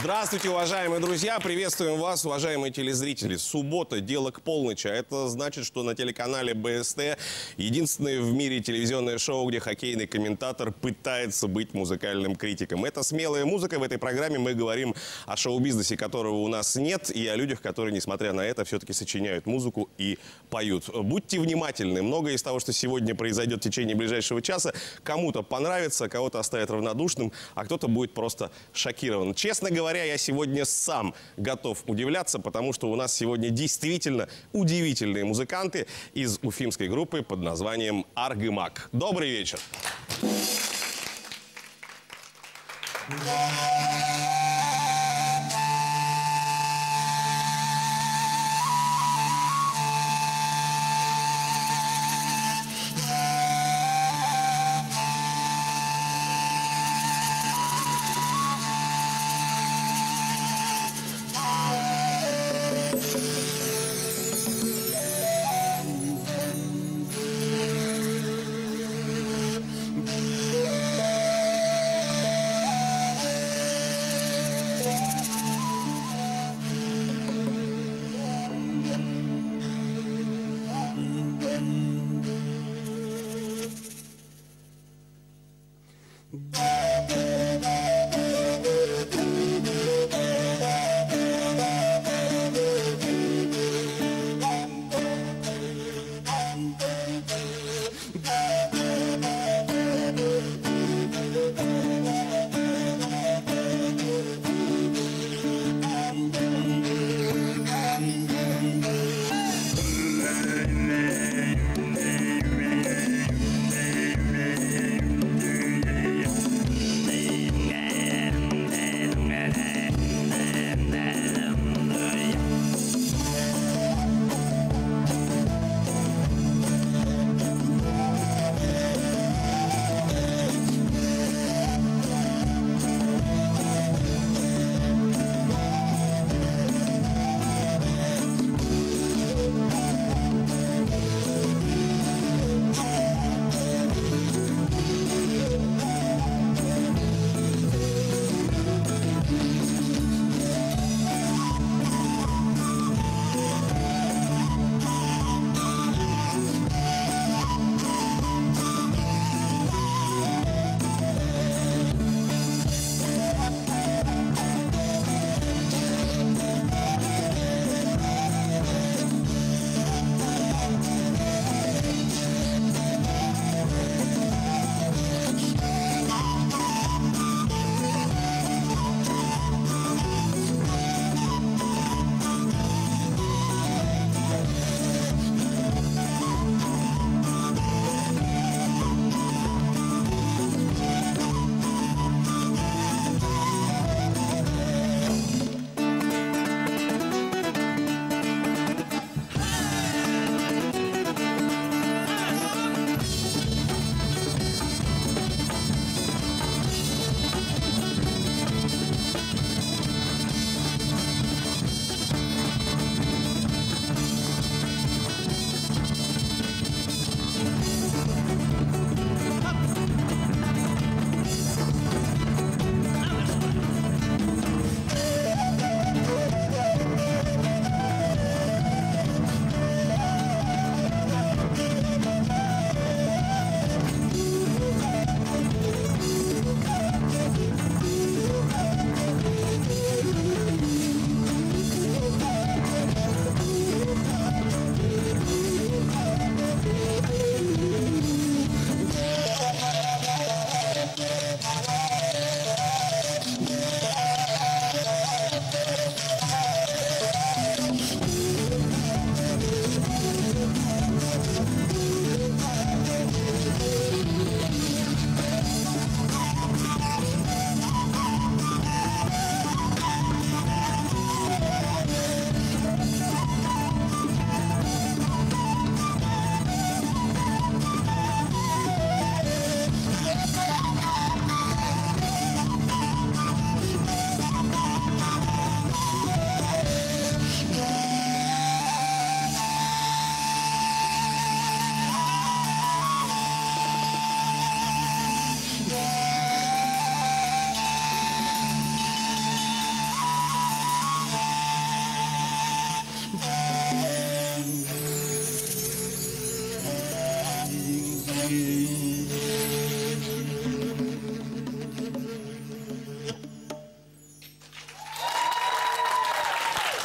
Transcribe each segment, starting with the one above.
Здравствуйте, уважаемые друзья! Приветствуем вас, уважаемые телезрители. Суббота, дело к полночи. Это значит, что на телеканале БСТ единственное в мире телевизионное шоу, где хоккейный комментатор пытается быть музыкальным критиком. Это смелая музыка. В этой программе мы говорим о шоу-бизнесе, которого у нас нет, и о людях, которые, несмотря на это, все-таки сочиняют музыку и поют. Будьте внимательны. Многое из того, что сегодня произойдет в течение ближайшего часа, кому-то понравится, кого-то оставит равнодушным, а кто-то будет просто шокирован. Честно говоря, я сегодня сам готов удивляться, потому что у нас сегодня действительно удивительные музыканты из уфимской группы под названием «Аргымак». Добрый вечер!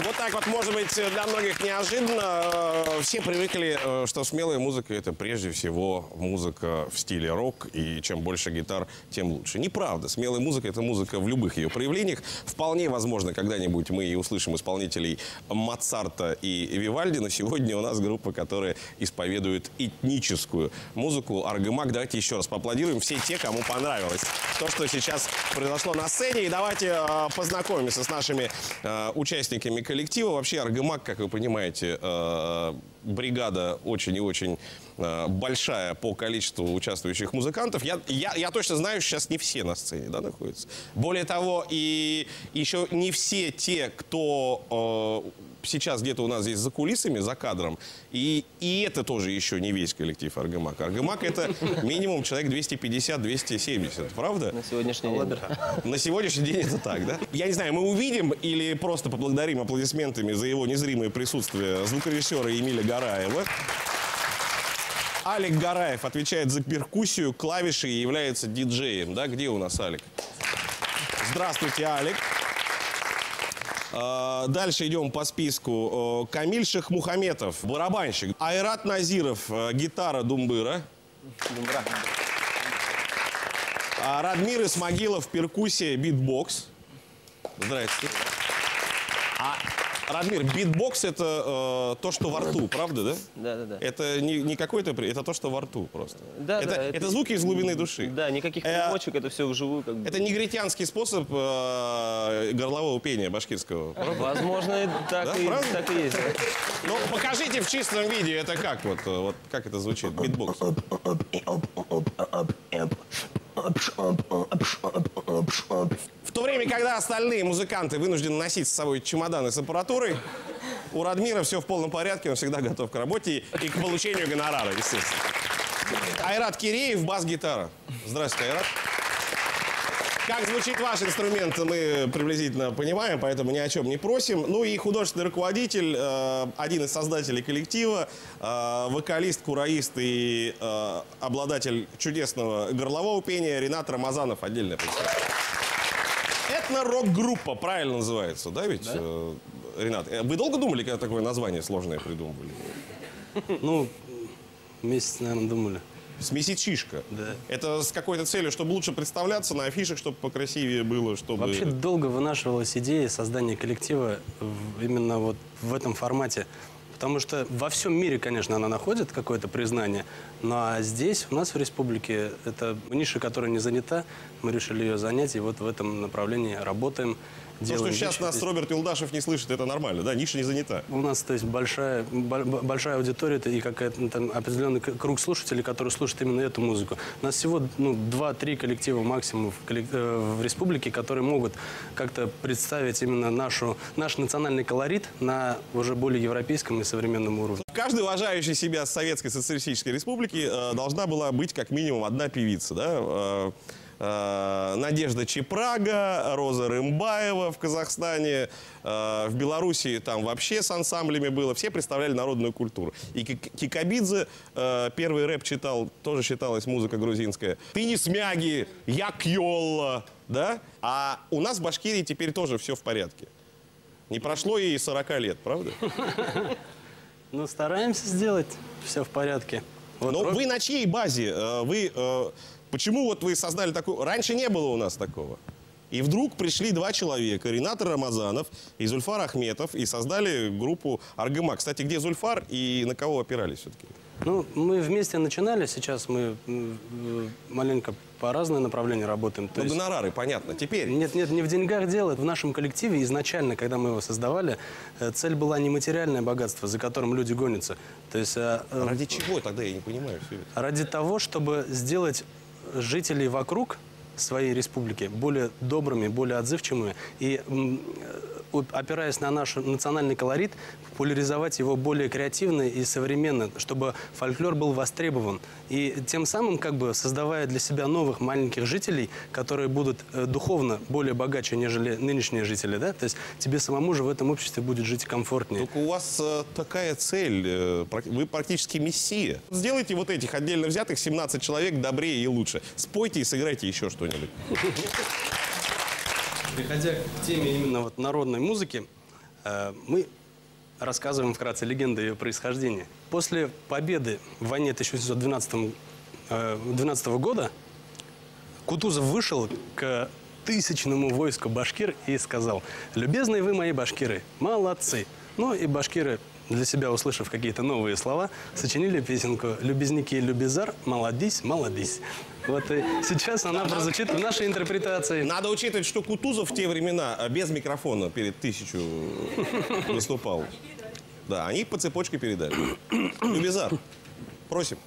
Вот так вот, может быть, для многих неожиданно. Все привыкли, что смелая музыка — это прежде всего музыка в стиле рок, и чем больше гитар, тем лучше. Неправда. Смелая музыка — это музыка в любых ее проявлениях. Вполне возможно, когда-нибудь мы и услышим исполнителей Моцарта и Вивальди, но сегодня у нас группа, которая исповедует этническую музыку. Аргамак. Давайте еще раз поаплодируем все те, кому понравилось то, что сейчас произошло на сцене. И давайте познакомимся с нашими участниками коллектива. Вообще Аргамак, как вы понимаете, бригада очень и очень большая по количеству участвующих музыкантов. Я точно знаю, сейчас не все на сцене, да, находятся. Более того, и еще не все те, кто сейчас где-то у нас здесь за кулисами, за кадром. И это тоже еще не весь коллектив Аргамак. Аргамак — это минимум человек 250-270, правда? На сегодняшний день. На сегодняшний день это так, да? Я не знаю, мы увидим или просто поблагодарим аплодисментами за его незримое присутствие звукорежиссера Эмиля Гараева. Алик Гараев отвечает за перкуссию, клавиши и является диджеем. Да? Где у нас Алик? Здравствуйте, Алик. Дальше идем по списку. Камиль Шахмухаметов, барабанщик. Айрат Назиров, гитара, думбыра. Радмир Исмагилов, перкуссия, битбокс. Здравствуйте. Радмир, битбокс — это то, что во рту, правда, да? Да. Это не какой-то, это то, что во рту просто. Да, это звуки из глубины души. Да, никаких примочек, это все вживую. Как бы. Это негритянский способ горлового пения башкирского. Правда? Возможно, так, Да, так и есть. Ну, покажите в чистом виде, это как вот как это звучит, битбокс. В то время, когда остальные музыканты вынуждены носить с собой чемоданы с аппаратурой, у Радмира все в полном порядке, он всегда готов к работе и к получению гонорара, естественно. Айрат Киреев, бас-гитара. Здравствуйте, Айрат. Как звучит ваш инструмент, мы приблизительно понимаем, поэтому ни о чем не просим. Ну и художественный руководитель, один из создателей коллектива, вокалист, кураист и обладатель чудесного горлового пения Ренат Рамазанов. Отдельное представление. Этно-рок-группа, правильно называется, да ведь, да? Ренат? Вы долго думали, когда такое название сложное придумывали? Ну, месяц, наверное, думали. Смесичишка. Да. Это с какой-то целью, чтобы лучше представляться на афишах, чтобы покрасивее было, чтобы... Вообще долго вынашивалась идея создания коллектива именно вот в этом формате. Потому что во всем мире, конечно, она находит какое-то признание, но здесь, у нас в республике, это ниша, которая не занята, мы решили ее занять, и вот в этом направлении работаем. То, что сейчас нас Роберт Юлдашев не слышит, это нормально, да? Ниша не занята. У нас, то есть, большая аудитория и какой-то там определенный круг слушателей, которые слушают именно эту музыку. У нас всего 2-3 коллектива максимум в республике, которые могут как-то представить именно наш национальный колорит на уже более европейском и современном уровне. В каждой уважающей себя Советской Социалистической Республике должна была быть как минимум одна певица, да? Надежда Чепрага, Роза Рымбаева в Казахстане, в Белоруссии там вообще с ансамблями было. Все представляли народную культуру. И Кикабидзе первый рэп читал, тоже считалась музыка грузинская. Ты не смяги, я кьолла, да? А у нас в Башкирии теперь тоже все в порядке. Не прошло и 40 лет, правда? Ну, стараемся сделать все в порядке. Вот но вы на чьей базе? Почему вот вы создали такую... Раньше не было у нас такого. И вдруг пришли два человека, Ренат Рамазанов и Зульфар Ахметов, и создали группу Аргамак. Кстати, где Зульфар и на кого опирались все-таки? Ну, мы вместе начинали, сейчас мы маленько по разные направления работаем. Ну, гонорары, понятно. Теперь... Нет, не в деньгах дело. В нашем коллективе изначально, когда мы его создавали, цель была не материальное богатство, за которым люди гонятся. То есть, ради чего тогда, я не понимаю все это? Ради того, чтобы сделать жителей вокруг своей республики более добрыми, более отзывчивыми и, опираясь на наш национальный колорит, популяризовать его более креативно и современно, чтобы фольклор был востребован. И тем самым, как бы, создавая для себя новых маленьких жителей, которые будут духовно более богаче, нежели нынешние жители, да? То есть тебе самому же в этом обществе будет жить комфортнее. Только у вас такая цель, вы практически мессия. Сделайте вот этих отдельно взятых 17 человек добрее и лучше. Спойте и сыграйте еще что-нибудь. Приходя к теме именно вот народной музыки, Мы рассказываем вкратце легенду ее происхождения. После победы в войне 1812 года Кутузов вышел к тысячному войску башкир и сказал: «Любезные вы мои башкиры, молодцы». Ну и башкиры, для себя услышав какие-то новые слова, сочинили песенку «Любезники, любезар, молодись, молодись». Вот и сейчас она прозвучит в нашей интерпретации. Надо учитывать, что Кутузов в те времена без микрофона перед 1000 выступал. Да, они по цепочке передали. Любезар, просим.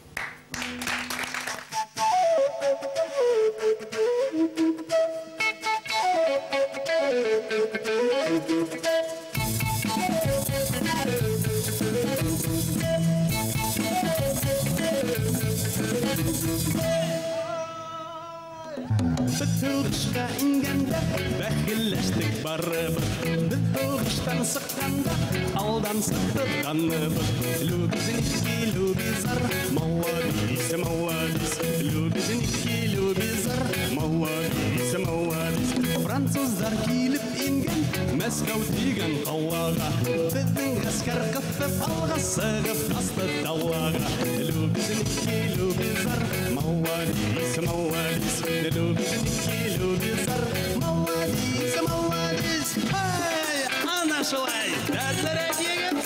Tutuluşka ingende Bekilleştik barıbı Tutuluştan sıkkanda Aldan sıktı kanıbı Lübizniki lübizar Mavadis mavadis Lübizniki lübizar Mavadis mavadis Fransızlar kilip ingen Moskov деген қалаға Біздің ғаскар қыфып алға сығып асты талаға Любезники любезар Молодец, молодец Любезники любезар Молодец, молодец Ай, ана шылай Дәсірі деген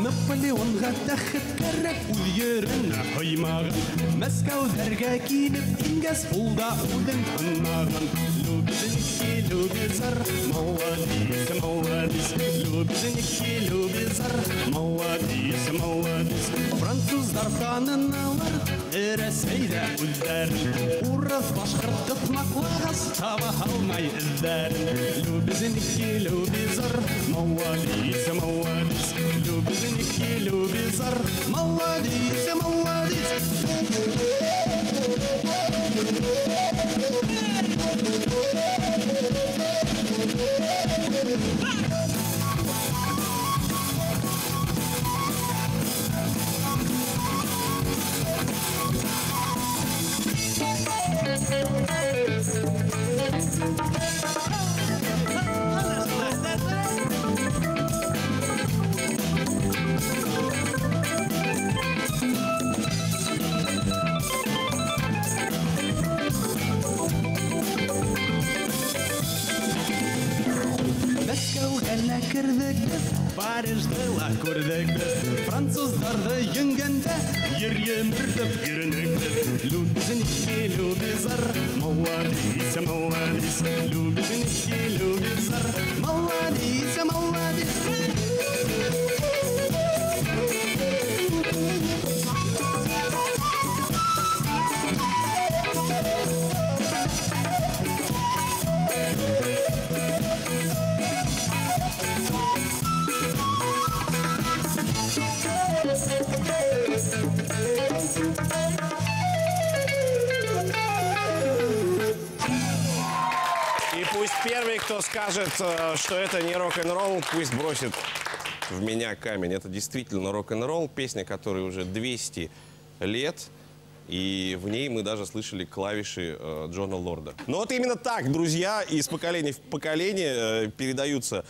Наполеонға тәхет кәріп Үлгерін қоймаған Мәскәудәрге келіп Ингәс ұлда ұдың қынмаған Любезники любезар Молодец, молодец Любезники любезар Молодец, молодец Француздар таныналар Рәсейдә үлдәрін Урыс башқұрт тұтмақлағас Таба алмай іздәрін Любезники любезар Молодец, молодец Любезники любезар Молодец, молодец Мәскәүгә кердек без, Парижда күрдек без, французларны йөнгәндә йөргәндеп йөрдек без. Любезники любезар, молодец, молодец. Любезники любезар, молодец, молодец. И пусть первый, кто скажет, что это не рок-н-ролл, пусть бросит в меня камень. Это действительно рок-н-ролл, песня, которой уже 200 лет. И в ней мы даже слышали клавиши Джона Лорда. Но вот именно так, друзья, из поколения в поколение передаются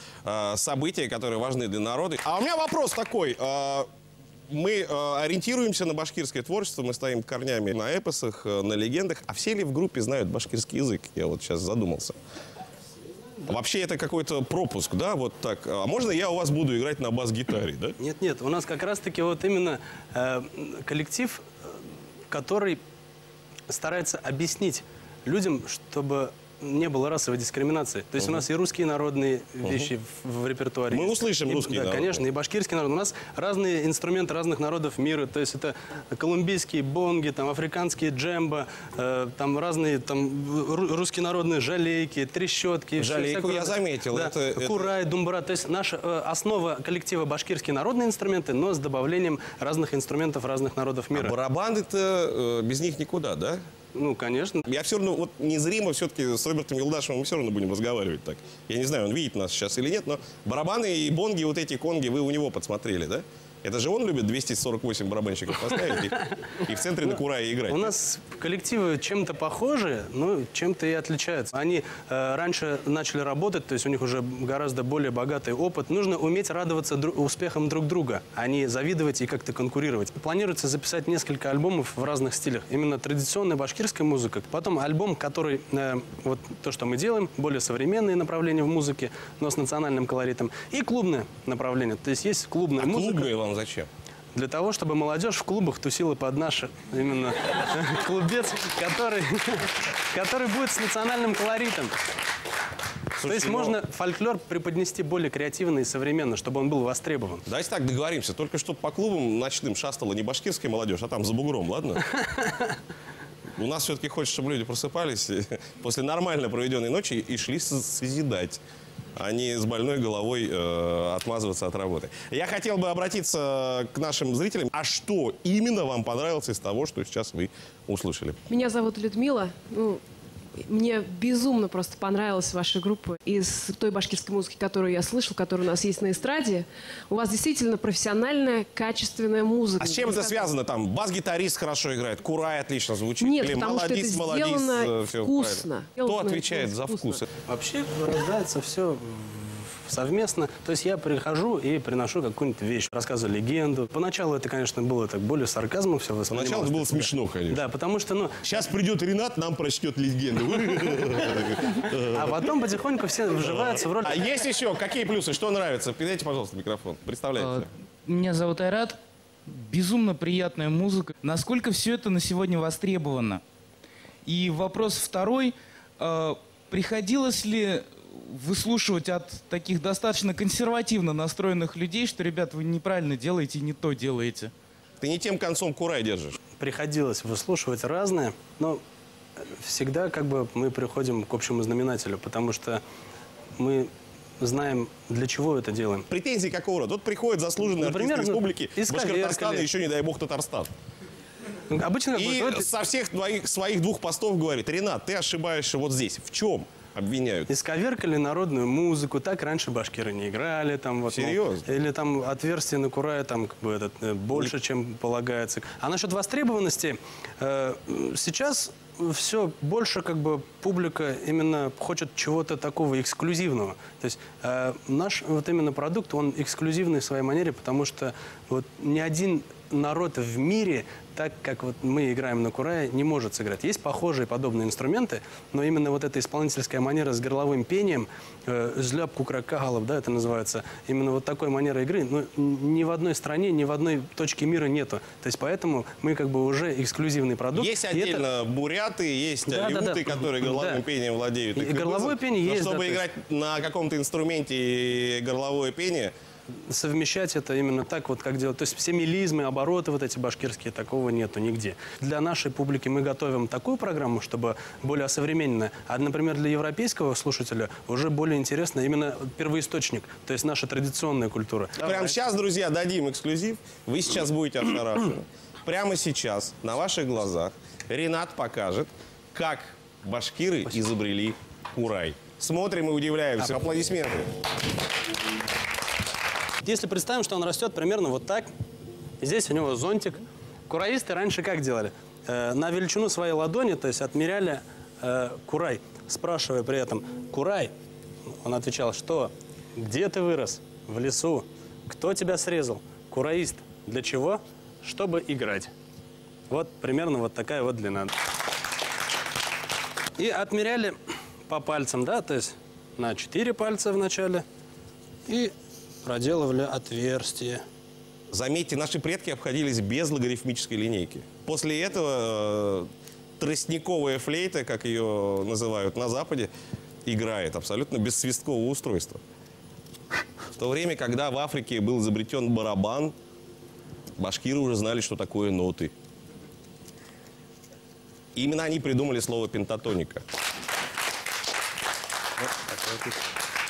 события, которые важны для народа. А у меня вопрос такой. Мы ориентируемся на башкирское творчество, мы стоим корнями на эпосах, на легендах. А все ли в группе знают башкирский язык? Я вот сейчас задумался. Вообще это какой-то пропуск, да, вот так. А можно я у вас буду играть на бас-гитаре, да? Нет, нет, у нас как раз-таки вот именно коллектив, который старается объяснить людям, чтобы не было расовой дискриминации. То есть у нас и русские народные вещи в репертуаре. Мы услышим русские народные. Конечно, и башкирский народ. У нас разные инструменты разных народов мира. То есть это колумбийские бонги, там, африканские джембо, там разные русские народные жалейки, трещотки. Жалейку я заметил. Да, курай, думбра. То есть наша основа коллектива башкирские народные инструменты, но с добавлением разных инструментов разных народов мира. А барабаны-то без них никуда, да? Ну, конечно. Я все равно, вот незримо все-таки с Робертом Юлдашевым мы все равно будем разговаривать так. Я не знаю, он видит нас сейчас или нет, но барабаны и бонги, вот эти конги, вы у него подсмотрели, да? Это же он любит 248 барабанщиков поставить и в центре на курае играть. У нас коллективы чем-то похожи, но чем-то и отличаются. Они раньше начали работать, то есть у них уже гораздо более богатый опыт. Нужно уметь радоваться успехам друг друга, а не завидовать и как-то конкурировать. Планируется записать несколько альбомов в разных стилях. Именно традиционная башкирская музыка. Потом альбом, который, вот то, что мы делаем, более современные направления в музыке, но с национальным колоритом. И клубное направление. То есть есть клубная музыка. Клубные вам зачем? Для того, чтобы молодежь в клубах тусила под наш именно клубец, который будет с национальным колоритом. То есть можно фольклор преподнести более креативно и современно, чтобы он был востребован. Давайте так договоримся. Только что по клубам ночным шастала не башкирская молодежь, а там за бугром, ладно? У нас все-таки хочется, чтобы люди просыпались после нормально проведенной ночи и шли созидать, а не с больной головой отмазываться от работы. Я хотел бы обратиться к нашим зрителям. А что именно вам понравилось из того, что сейчас вы услышали? Меня зовут Людмила. Мне безумно просто понравилась ваша группа. Из той башкирской музыки, которую я слышал, которая у нас есть на эстраде, у вас действительно профессиональная, качественная музыка. А с чем это связано? Там бас-гитарист хорошо играет, курай отлично звучит. Нет, или потому что это сделано всё вкусно. Кто отвечает за вкус? Вообще рождается все совместно. То есть я прихожу и приношу какую-нибудь вещь, рассказываю легенду. Поначалу это, конечно, было так более сарказмом все воспринималось. Поначалу это было смешно, конечно. Да, потому что, ну... Сейчас придет Ренат, нам прочтет легенду. А потом потихоньку все вживаются в роль... А есть еще? Какие плюсы? Что нравится? Передайте, пожалуйста, микрофон. Представляете. Меня зовут Айрат. Безумно приятная музыка. Насколько все это на сегодня востребовано? И вопрос второй. Приходилось ли выслушивать от таких достаточно консервативно настроенных людей, что, ребят, вы неправильно делаете, не то делаете? Ты не тем концом курай держишь. Приходилось выслушивать разное, но всегда как бы мы приходим к общему знаменателю, потому что мы знаем, для чего это делаем. Претензии какого рода? Тут приходит заслуженный Например, артист республики из Башкортостана, Коверкали. еще, не дай бог, Татарстан. Обычно И со всех своих двух постов говорит: Ренат, ты ошибаешься вот здесь. В чем обвиняют? исковеркали народную музыку, так раньше башкиры не играли. Там, вот, Серьезно? Или там отверстие на курае там, как бы, больше, чем полагается. А насчет востребованности, сейчас все больше как бы публика именно хочет чего-то такого эксклюзивного. То есть наш вот именно продукт, он эксклюзивный в своей манере, потому что вот ни один народ в мире, так как вот мы играем на курае, не может сыграть. Есть похожие подобные инструменты, но именно вот эта исполнительская манера с горловым пением, зляб кукракагалов, да, это называется, именно вот такой манеры игры, ну, ни в одной стране, ни в одной точке мира нету. То есть поэтому мы как бы уже эксклюзивный продукт. Есть отдельно буряты, есть алюты, которые горловым пением владеют. И горловое пение но есть. чтобы да, играть на каком-то инструменте горловое пение, совмещать это именно так, вот как делать. То есть все мелизмы, обороты вот эти башкирские, такого нету нигде. Для нашей публики мы готовим такую программу, чтобы более современная. А, например, для европейского слушателя уже более интересно именно первоисточник, то есть наша традиционная культура. прямо сейчас, друзья, дадим эксклюзив. Вы сейчас будете ошарашены. Прямо сейчас, на ваших глазах, Ренат покажет, как башкиры изобрели курай. Смотрим и удивляемся. Аплодисменты. Если представим, что он растет примерно вот так, здесь у него зонтик. Кураисты раньше как делали? На величину своей ладони, то есть отмеряли курай, спрашивая при этом: «Курай?» Он отвечал: «Что? Где ты вырос? В лесу. Кто тебя срезал? Кураист. Для чего? Чтобы играть». Вот примерно вот такая вот длина. И отмеряли по пальцам, да, то есть на 4 пальца в начале и проделывали отверстие. Заметьте, наши предки обходились без логарифмической линейки. После этого тростниковая флейта, как ее называют на Западе, играет абсолютно без свисткового устройства. В то время, когда в Африке был изобретен барабан, башкиры уже знали, что такое ноты. И именно они придумали слово пентатоника.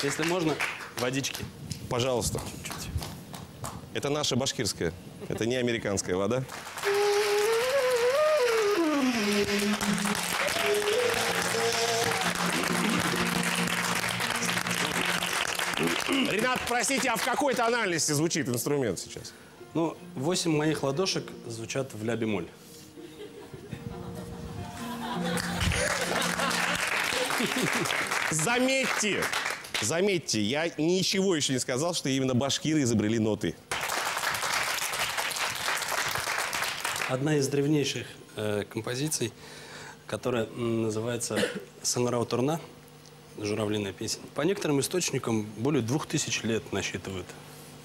Если можно, водички. Пожалуйста. Это наша башкирская. Это не американская вода. Ренат, простите, а в какой тональности звучит инструмент сейчас? Ну, 8 моих ладошек звучат в ля бемоль. Заметьте, я ничего еще не сказал, что именно башкиры изобрели ноты. Одна из древнейших композиций, которая называется «Сонора Турна», журавлиная песня. По некоторым источникам более 2000 лет насчитывают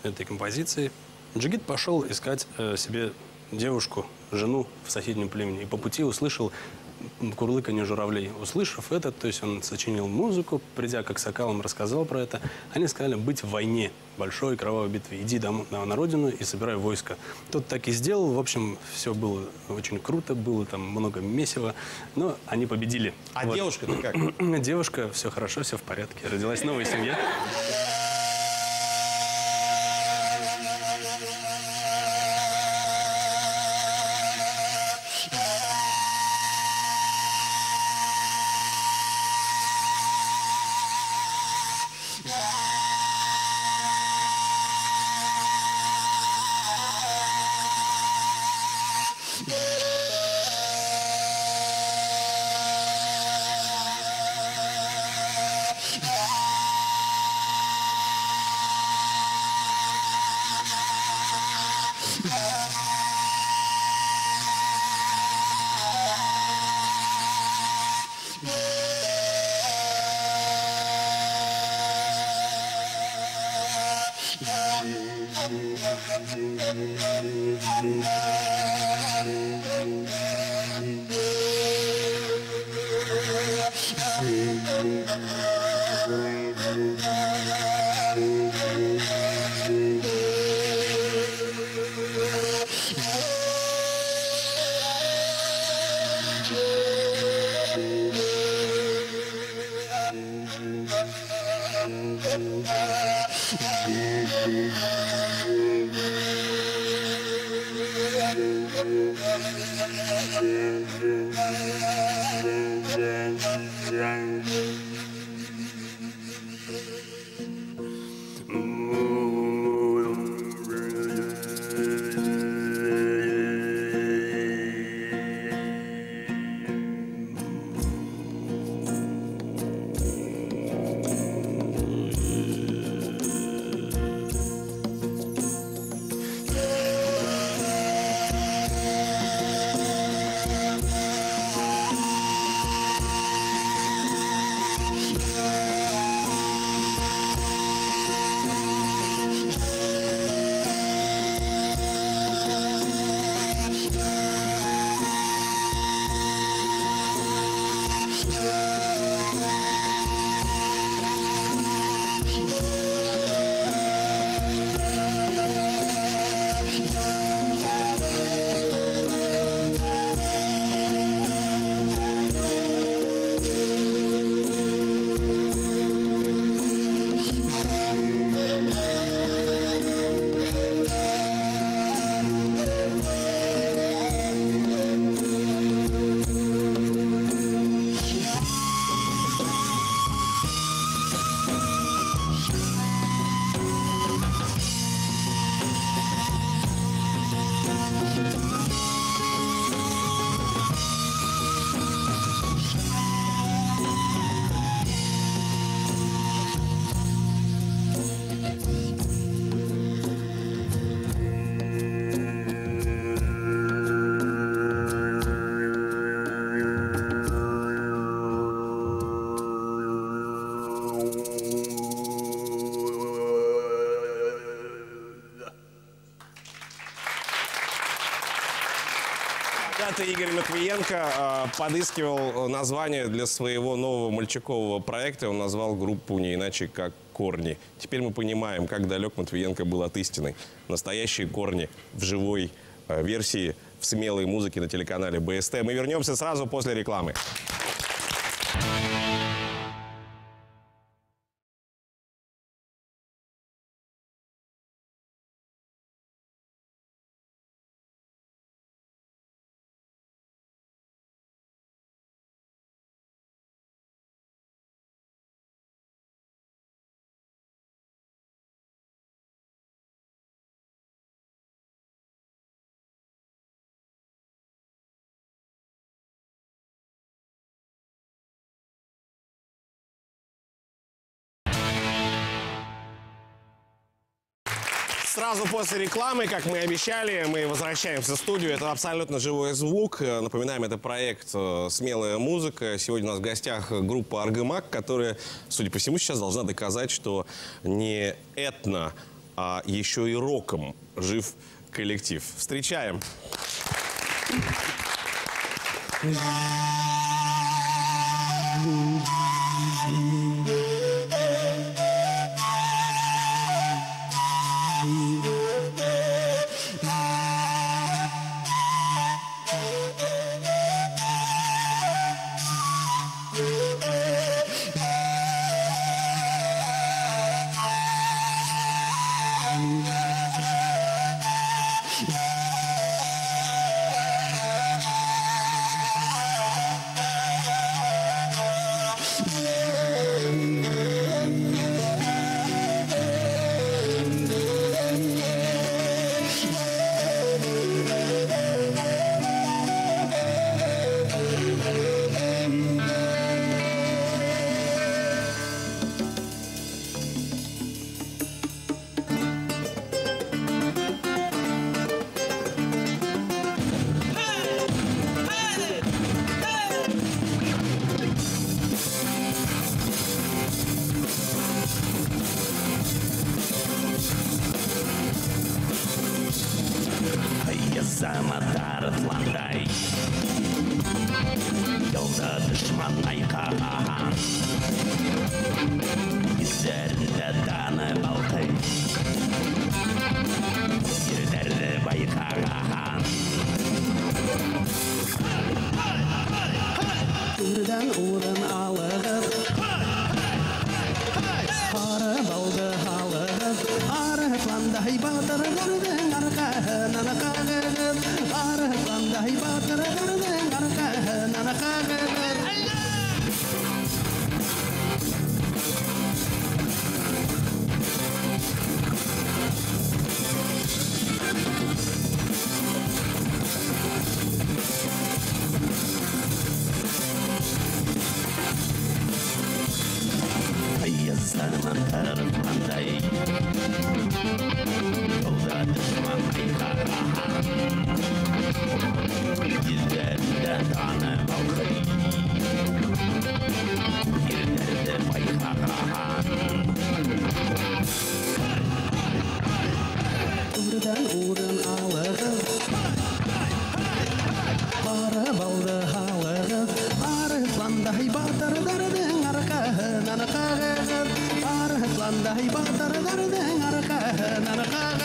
этой композиции. Джигит пошел искать себе девушку, жену в соседнем племени. И по пути услышал курлыканье журавлей. Услышав это, то есть он сочинил музыку, придя к аксакалам, рассказал про это. Они сказали быть в войне, большой кровавой битве. Иди на родину и собирай войско. Тот так и сделал. В общем, все было очень круто, было там много месива. Но они победили. А Вот. девушка-то как? Девушка, все хорошо, все в порядке. Родилась новая семья. Когда-то Игорь Матвиенко подыскивал название для своего нового мальчикового проекта. Он назвал группу не иначе, как «Корни». Теперь мы понимаем, как далек Матвиенко был от истины. Настоящие корни в живой версии, в смелой музыке на телеканале БСТ. Мы вернемся сразу после рекламы. Сразу после рекламы, как мы и обещали, мы возвращаемся в студию. Это абсолютно живой звук. Напоминаем, это проект «Смелая музыка». Сегодня у нас в гостях группа «Аргамак», которая, судя по всему, сейчас должна доказать, что не этно, а еще и роком жив коллектив. Встречаем. Заматар Атландай, yolda düşman aykahan, üzerinde tanı baltay, yerlerde baykahan. Urdan urun alığız, arı baldı halığız, arı Atlanday batır gördün arkağına kağız. Arıqlanday batır gördün arkağına kağız. Yazlarımın tarafınday, yolda düşman aykahan, yüzlerinden tanı balkay, yerlerde baykahan. Urdan urun alığız, arı baldı halığız, arıqlanday batır gördün arkağına kağız. Arıqlanday batır gördün arkağına kağız.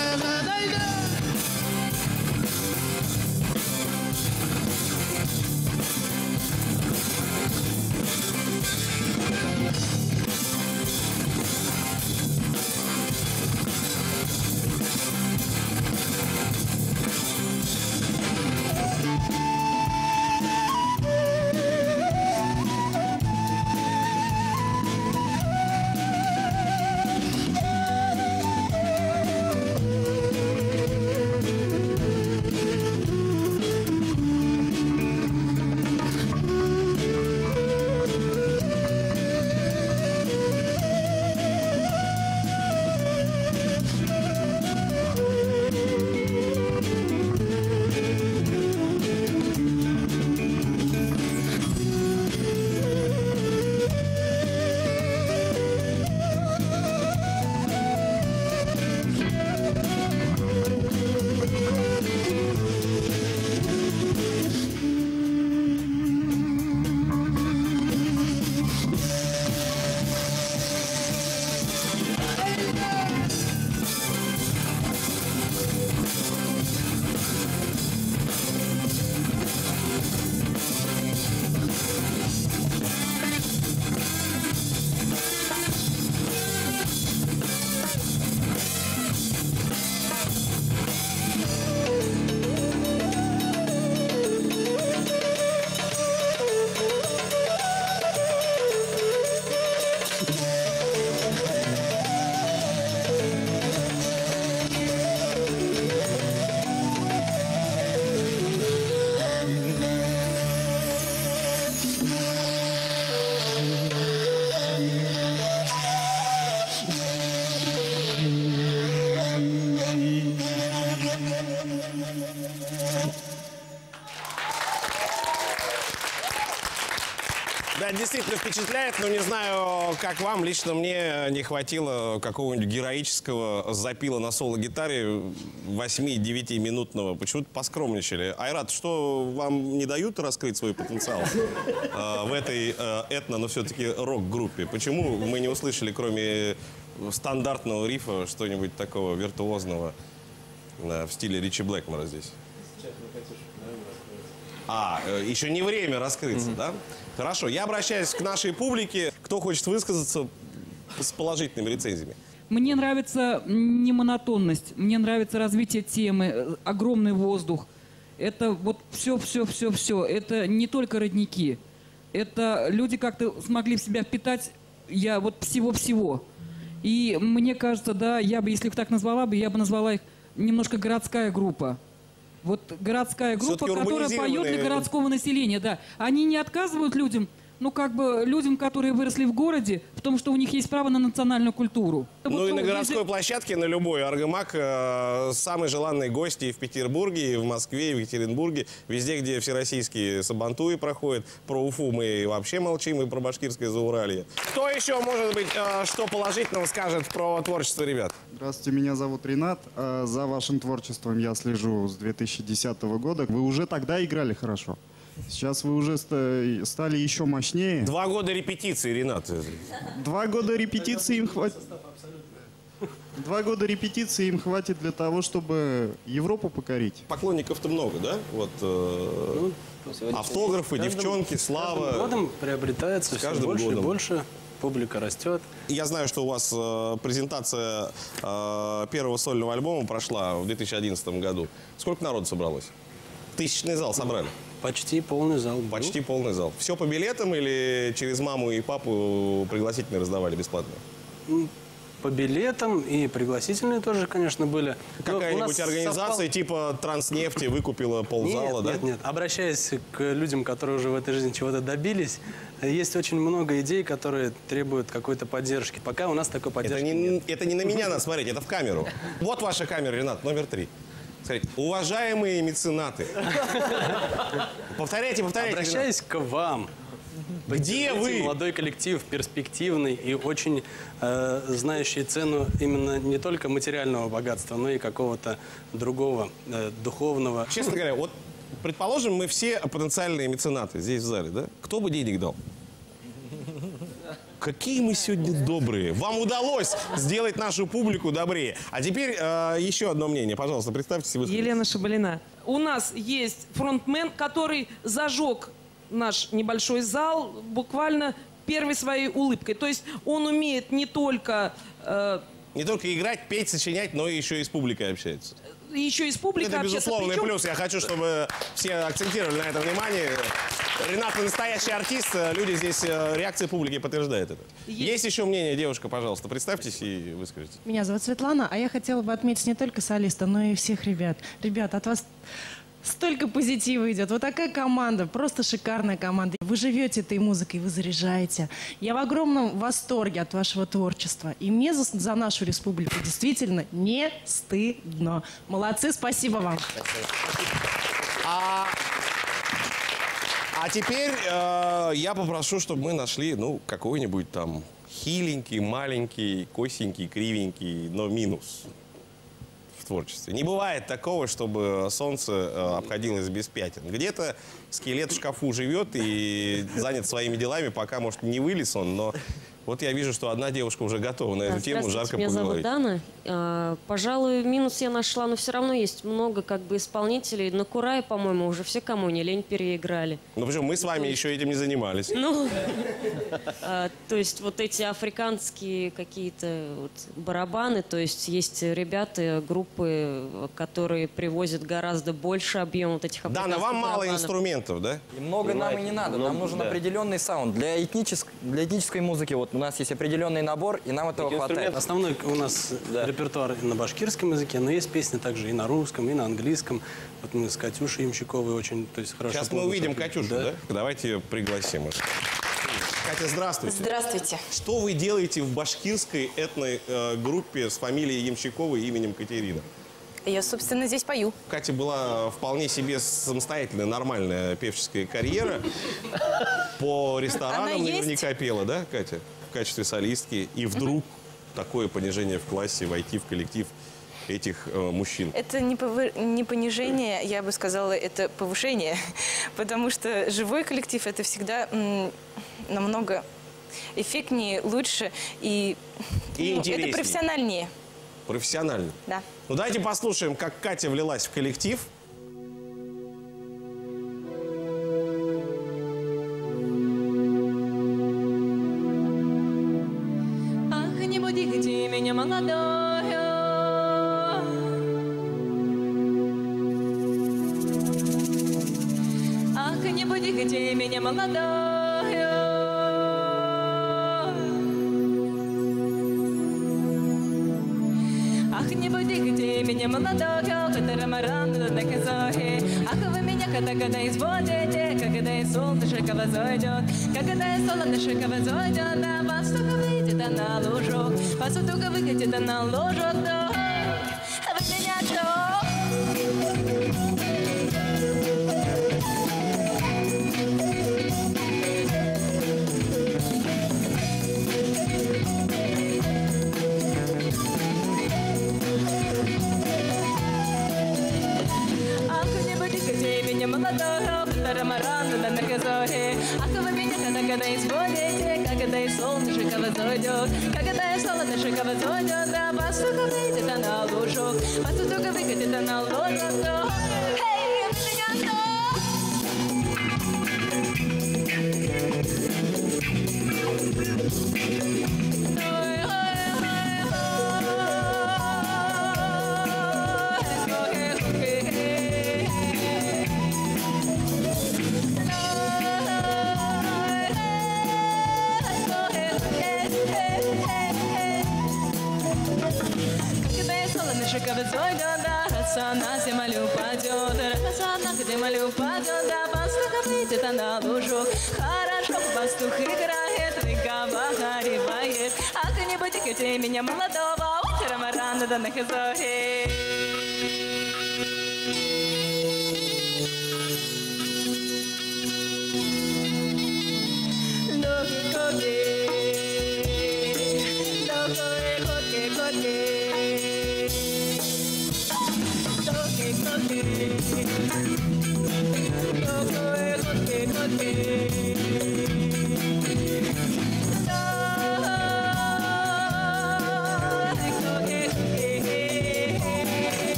Да, действительно впечатляет, но не знаю, как вам. Лично мне не хватило какого-нибудь героического запила на соло-гитаре 8-9-минутного. Почему-то поскромничали. Айрат, что вам не дают раскрыть свой потенциал в этой этно, но все-таки рок-группе? Почему мы не услышали, кроме стандартного рифа, что-нибудь такого виртуозного в стиле Ричи Блэкмора здесь? Еще не время раскрыться, да? Хорошо, я обращаюсь к нашей публике. Кто хочет высказаться с положительными рецензиями? Мне нравится немонотонность, мне нравится развитие темы, огромный воздух. Это вот все. Это не только родники. Это люди как-то смогли в себя впитать всего-всего. И мне кажется, да, я бы, если их так назвала бы, я бы назвала их немножко городская группа. Вот городская группа, которая поет для городского населения, да. Они не отказывают людям, людям, которые выросли в городе, в том, что у них есть право на национальную культуру. Ну и на городской площадке, на любой Аргамак, самые желанные гости и в Петербурге, и в Москве, и в Екатеринбурге, везде, где всероссийские сабантуи проходят. Про Уфу мы вообще молчим, и про башкирское Зауралье. Кто еще, может быть, что положительного скажет про творчество ребят? Здравствуйте, меня зовут Ринат. За вашим творчеством я слежу с 2010 года. Вы уже тогда играли хорошо. Сейчас вы уже стали еще мощнее. 2 года репетиции, Ринат. 2 года репетиции им хватит. 2 года репетиции им хватит для того, чтобы Европу покорить. Поклонников-то много, да? Вот автографы, девчонки, слава. С каждым годом приобретается все больше и больше. Публика растет. Я знаю, что у вас презентация первого сольного альбома прошла в 2011 году. Сколько народу собралось? 1000-ный зал собрали? Почти полный зал. Почти полный зал. Все по билетам или через маму и папу пригласительные раздавали бесплатно? По билетам и пригласительные тоже, конечно, были. Какая-нибудь организация типа Транснефти выкупила ползала, да? Нет. Обращаясь к людям, которые уже в этой жизни чего-то добились, есть очень много идей, которые требуют какой-то поддержки. Пока у нас такой поддержки нет. Это не на меня надо смотреть, это в камеру. Вот ваша камера, Ринат, номер 3. Смотрите, уважаемые меценаты. Повторяйте. Обращаюсь к вам. Где вы? Молодой коллектив, перспективный и очень знающий цену именно не только материального богатства, но и какого-то другого, духовного. Честно говоря, вот предположим, мы все потенциальные меценаты здесь в зале, да? Кто бы денег дал? Какие мы сегодня добрые. Вам удалось сделать нашу публику добрее. А теперь еще одно мнение. Пожалуйста, представьтесь. Елена Шабалина. У нас есть фронтмен, который зажег наш небольшой зал буквально первой своей улыбкой. То есть он умеет не только... Не только играть, петь, сочинять, но еще и с публикой общается. Еще и с публикой это общаться. безусловный плюс. Я хочу, чтобы все акцентировали на это внимание. Ринат настоящий артист. Люди здесь, реакция публики подтверждает это. Есть еще мнение, девушка, пожалуйста, представьтесь и выскажите. Меня зовут Светлана, а я хотела бы отметить не только солиста, но и всех ребят. Ребят, от вас столько позитива идет. Вот такая команда, просто шикарная команда. Вы живете этой музыкой, вы заряжаете. Я в огромном восторге от вашего творчества. И мне за нашу республику действительно не стыдно. Молодцы, спасибо вам. А теперь я попрошу, чтобы мы нашли, какой-нибудь там хиленький, маленький, косенький, кривенький, но минус в творчестве. Не бывает такого, чтобы солнце обходилось без пятен. Где-то скелет в шкафу живет и занят своими делами, пока, может, не вылез он, но... Вот я вижу, что одна девушка уже готова на эту тему жарко меня поговорить. Меня зовут Дана. Пожалуй, минус я нашла, но все равно есть много исполнителей. На Курае, по-моему, уже все, кому не лень, переиграли. Ну почему? Мы с вами еще этим не занимались. То есть вот эти африканские какие-то барабаны, то есть ребята, группы, которые привозят гораздо больше объема вот этих африканских Дана, вам мало барабанов. Инструментов, да? И много нам и не надо. Нам нужен определенный саунд. Для этнической музыки у нас есть определенный набор, и нам этого хватает. Основной у нас репертуар на башкирском языке, но есть песни также и на русском, и на английском. Вот мы с Катюшей Ямщиковой очень, хорошо. Сейчас мы увидим Катюшу, да? Давайте ее пригласим. Катя, здравствуйте. Здравствуйте. Что вы делаете в башкирской этной группе с фамилией Ямщиковой и именем Катерина? Я, собственно, здесь пою. Катя была вполне себе самостоятельная, нормальная певческая карьера. По ресторанам наверняка пела, да, Катя? В качестве солистки. И вдруг такое понижение в классе, войти в коллектив этих мужчин. Это не понижение, я бы сказала, это повышение. Потому что живой коллектив – это всегда намного эффектнее, лучше и интереснее. Это профессиональнее. Профессионально? Да. Ну давайте послушаем, как Катя влилась в коллектив. Ах, не будите меня, молодую. Ах, не будите меня, молодую. Ах, не будите меня, молодого, катарамаран, на казахе. Ах, вы меня когда изводите, когда солнышко возойдет, когда солнышко возойдет, на восток выйдет на лужок, восток выйдет на лужок, да, вы меня молодого, тарамаран, на казахе. Ах, вы меня когда изводите, когда солнышко возойдет, когда солнышко возойдет, на восток выйдет на лужок, восток выйдет на лужок, да, эй, меня солнышко возойдет, да, роса на землю упадет, роса на землю упадет, да, пастух выйдет на лужок. Хорошо, пастух играет, река выговаривает. Ах, не будите меня, молодого, утром рано да на казахе.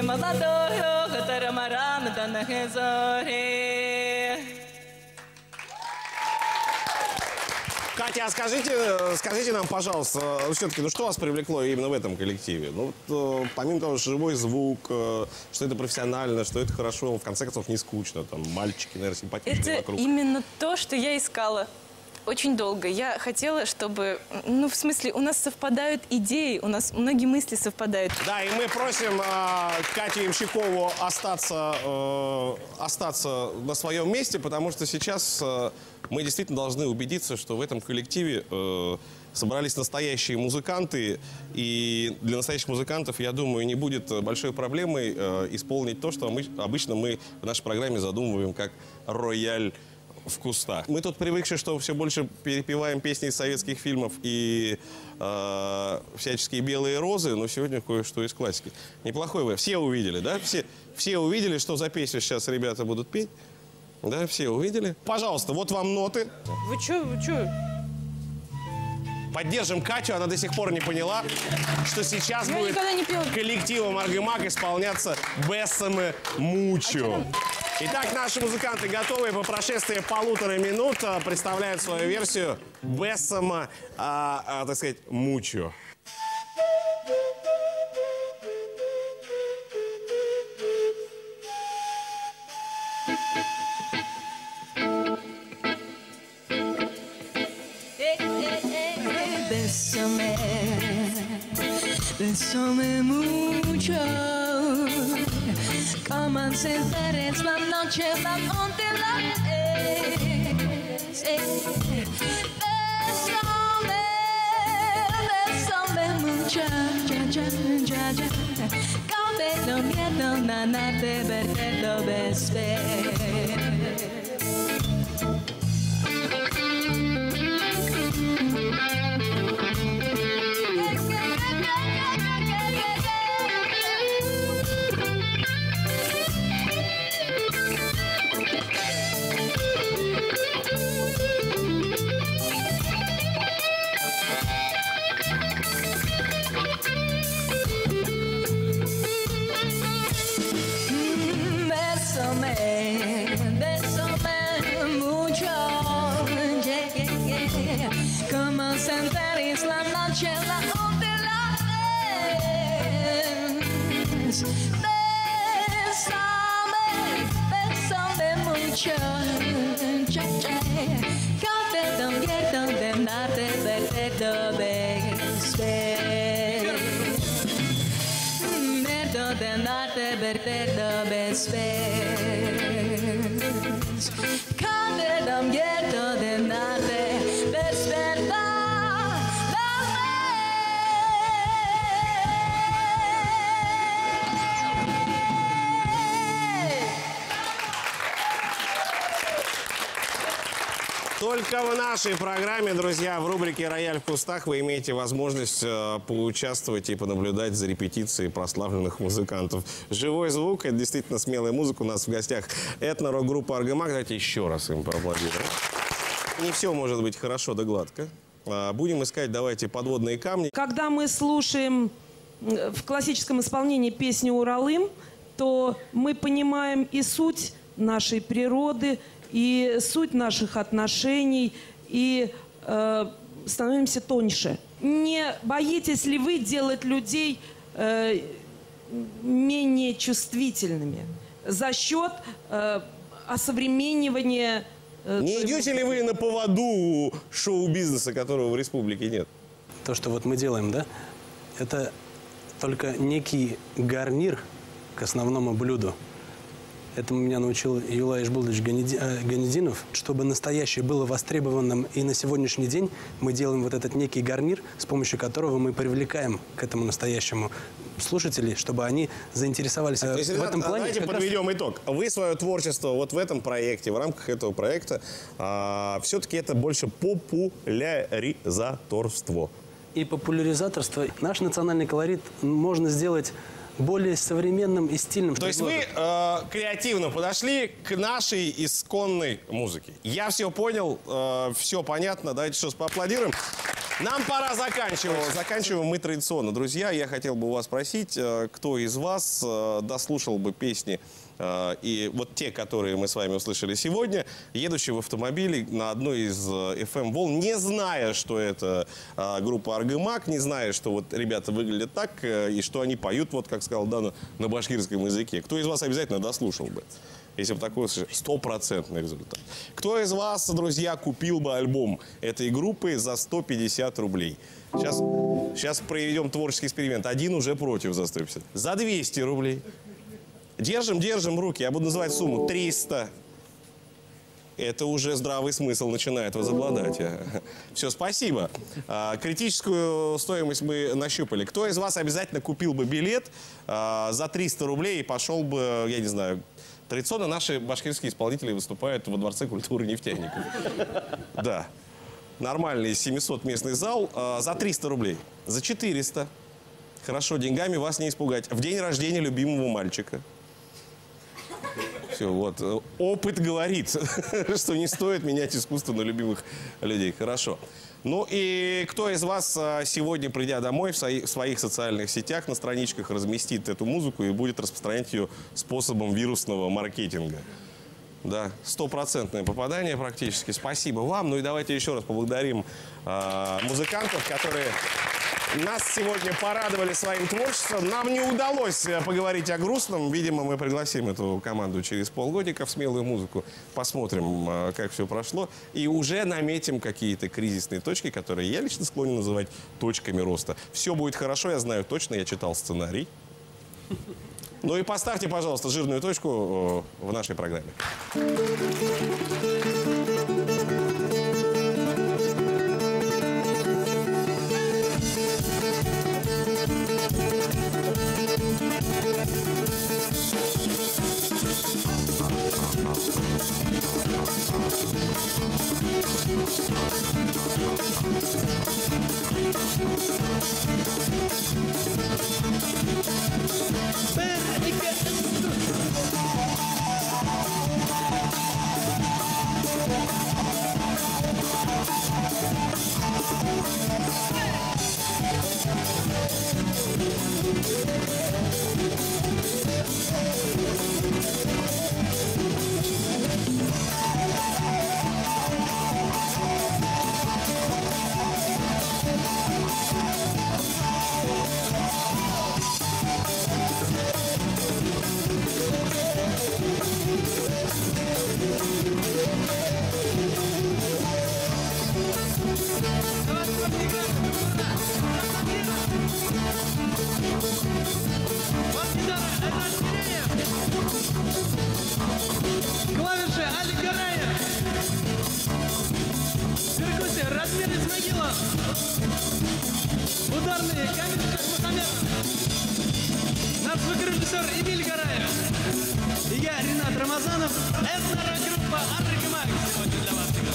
Молодой, катарамаран, да на казахе. Катя, а скажите нам, пожалуйста, все-таки, ну что вас привлекло именно в этом коллективе? Ну, вот, помимо того, что живой звук, что это профессионально, что это хорошо, в конце концов, не скучно, там, мальчики, наверное, симпатичные это вокруг. Именно то, что я искала. Очень долго. Я хотела, чтобы... Ну, в смысле, у нас совпадают идеи, у нас многие мысли совпадают. Да, и мы просим Катю Ямщикову остаться на своем месте, потому что сейчас мы действительно должны убедиться, что в этом коллективе собрались настоящие музыканты. И для настоящих музыкантов, я думаю, не будет большой проблемой исполнить то, что обычно мы в нашей программе задумываем как рояль в кустах. Мы тут привыкшие, что все больше перепеваем песни из советских фильмов и всяческие белые розы, но сегодня кое-что из классики. Неплохой вы. Все увидели, да? Все увидели, что за песню сейчас ребята будут петь? Да, все увидели? Пожалуйста, вот вам ноты. Вы чё? Поддержим Катю, она до сих пор не поняла, что сейчас будет коллективом Аргымак исполняться «Бессаме Мучо». Итак, наши музыканты готовы по прошествии 1,5 минут представляют свою версию «Бессаме», так сказать, «Мучо». Bésame, Bésame mucho, como se interesa la noche, la ondela es. Bésame mucho, ya, ya, ya, ya. Con miedo, nada de verte lo besé. Bésame mucho, yeah, yeah, yeah. Como sentir la noche, la ondela es. Bésame mucho, yeah, yeah. Con miedo de nada de verte lo besé. Miedo de nada de verte lo besé. Con miedo de nada de despertar. Только в нашей программе, друзья, в рубрике «Рояль в кустах» вы имеете возможность поучаствовать и понаблюдать за репетицией прославленных музыкантов. Живой звук – это действительно смелая музыка. У нас в гостях этно-рок-группа «Аргамак». Давайте еще раз им поаплодируем. Не все может быть хорошо да гладко. Будем искать, давайте, подводные камни. Когда мы слушаем в классическом исполнении песню «Уралым», то мы понимаем и суть нашей природы, и суть наших отношений, и становимся тоньше. Не боитесь ли вы делать людей менее чувствительными за счет осовременивания? Не идете ли вы на поводу шоу-бизнеса, которого в республике нет? То, что вот мы делаем, да, это только некий гарнир к основному блюду. Этому меня научил Юлай Ишбулдович Ганединов. Чтобы настоящее было востребованным, и на сегодняшний день мы делаем вот этот некий гарнир, с помощью которого мы привлекаем к этому настоящему слушателей, чтобы они заинтересовались в этом плане. Давайте подведем итог. Вы свое творчество вот в этом проекте, в рамках этого проекта, все-таки это больше популяризаторство. И популяризаторство. Наш национальный колорит можно сделать более современным и стильным. То есть вы креативно подошли к нашей исконной музыке. Я все понял, все понятно. Давайте сейчас поаплодируем. Нам пора заканчивать. Заканчиваем мы традиционно. Друзья, я хотел бы у вас спросить, кто из вас дослушал бы песни, и вот те, которые мы с вами услышали сегодня, едущие в автомобиле на одной из FM-волн, не зная, что это группа «Аргамак», не зная, что вот ребята выглядят так, и что они поют, вот как сказал Дана, на башкирском языке. Кто из вас обязательно дослушал бы? Если бы такой стопроцентный результат. Кто из вас, друзья, купил бы альбом этой группы за 150 рублей? Сейчас проведем творческий эксперимент. Один уже против за 150. За 200 рублей. Держим руки. Я буду называть сумму 300. Это уже здравый смысл начинает возобладать. Все, спасибо. Критическую стоимость мы нащупали. Кто из вас обязательно купил бы билет за 300 рублей и пошел бы, я не знаю... Традиционно наши башкирские исполнители выступают во Дворце культуры нефтяников. Да. Нормальный 700-местный зал за 300 рублей. За 400. Хорошо, деньгами вас не испугать. В день рождения любимого мальчика. Все, вот. Опыт говорит, что не стоит менять искусство на любимых людей. Хорошо. Ну и кто из вас сегодня, придя домой, в своих социальных сетях, на страничках разместит эту музыку и будет распространять ее способом вирусного маркетинга? Да, стопроцентное попадание практически. Спасибо вам. Ну и давайте еще раз поблагодарим музыкантов, которые Нас сегодня порадовали своим творчеством. Нам не удалось поговорить о грустном. Видимо, мы пригласим эту команду через полгодика в смелую музыку. Посмотрим, как все прошло. И уже наметим какие-то кризисные точки, которые я лично склонен называть точками роста. Все будет хорошо, я знаю точно, я читал сценарий. Ну и поставьте, пожалуйста, жирную точку в нашей программе. Клавиши Али Гарая. Перкуссия Размер Исмагилов. Ударные Камиль Мухамедов. Наш звукорежиссер Эмиль Гараев. И я, Ренат Рамазанов. Этнорок-группа Африка Макс сегодня для вас играет.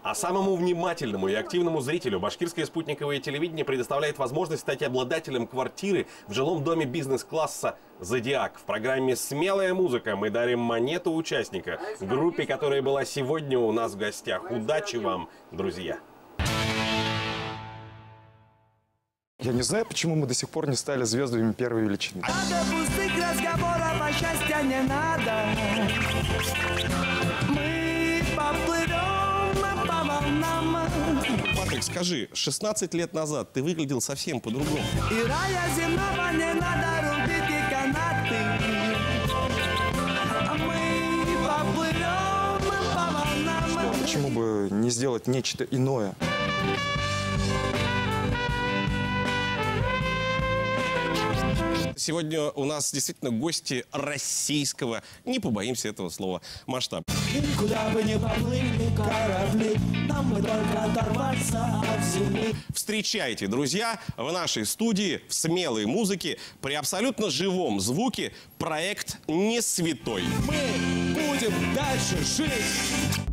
А самому внимательному и активному зрителю башкирское спутниковое телевидение предоставляет возможность стать обладателем квартиры в жилом доме бизнес-класса «Зодиак». В программе «Смелая музыка» мы дарим монету участника группе, которая была сегодня у нас в гостях. Удачи вам, друзья! Я не знаю, почему мы до сих пор не стали звездами первой величины. Пустых разговоров о счастье не надо. Мы поплывем по волнам. Патрик, скажи, 16 лет назад ты выглядел совсем по-другому. И рая земного не надо рубить и канаты. Мы поплывем по волнам. Почему бы не сделать нечто иное? Сегодня у нас действительно гости российского, не побоимся этого слова, масштаба. Куда бы ни поплыли корабли, нам бы только оторваться от земли. Встречайте, друзья, в нашей студии в смелой музыке при абсолютно живом звуке проект «Не святой». Мы будем дальше жить.